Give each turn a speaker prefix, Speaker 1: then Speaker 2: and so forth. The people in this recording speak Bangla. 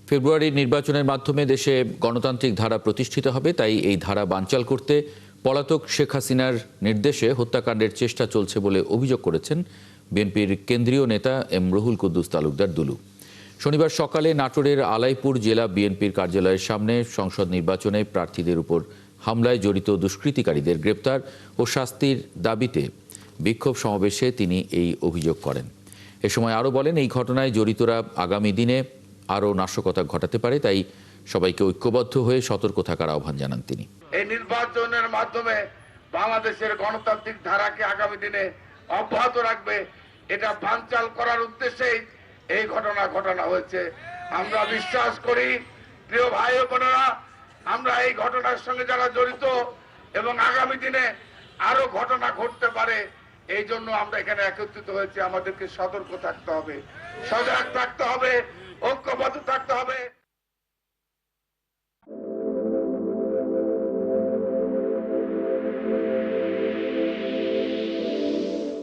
Speaker 1: ফেব্রুয়ারির নির্বাচনের মাধ্যমে দেশে গণতান্ত্রিক ধারা প্রতিষ্ঠিত হবে, তাই এই ধারা বানচাল করতে পলাতক শেখ হাসিনার নির্দেশে হত্যাকাণ্ডের চেষ্টা চলছে বলে অভিযোগ করেছেন বিএনপির কেন্দ্রীয় নেতা এম রুহুল কুদ্দুস তালুকদার দুলু। শনিবার সকালে নাটোরের আলাইপুর জেলা বিএনপির কার্যালয়ের সামনে সংসদ নির্বাচনে প্রার্থীদের উপর হামলায় জড়িত দুষ্কৃতিকারীদের গ্রেপ্তার ও শাস্তির দাবিতে বিক্ষোভ সমাবেশে তিনি এই অভিযোগ করেন। এ সময় আরও বলেন, এই ঘটনায় জড়িতরা আগামী দিনে আরও নাশকতা ঘটাতে পারে, তাই সবাইকে ঐক্যবদ্ধ হয়ে সতর্ক থাকার আহ্বান জানান তিনি।
Speaker 2: এই নির্বাচনের মাধ্যমে বাংলাদেশের গণতান্ত্রিক ধারাকে আগামী দিনে অব্যাহত রাখবে, এটা বানচাল করার উদ্দেশ্যেই এই ঘটনা ঘটানো হয়েছে। আমরা বিশ্বাস করি, প্রিয় ভাই ও বোনেরা, আমরা এই ঘটনার সঙ্গে যারা জড়িত এবং আগামী দিনে আরো ঘটনা ঘটতে পারে, এই জন্য আমরা এখানে একত্রিত হয়েছি। আমাদেরকে সতর্ক থাকতে হবে, সজাগ থাকতে হবে, ঐক্যবদ্ধ থাকতে হবে।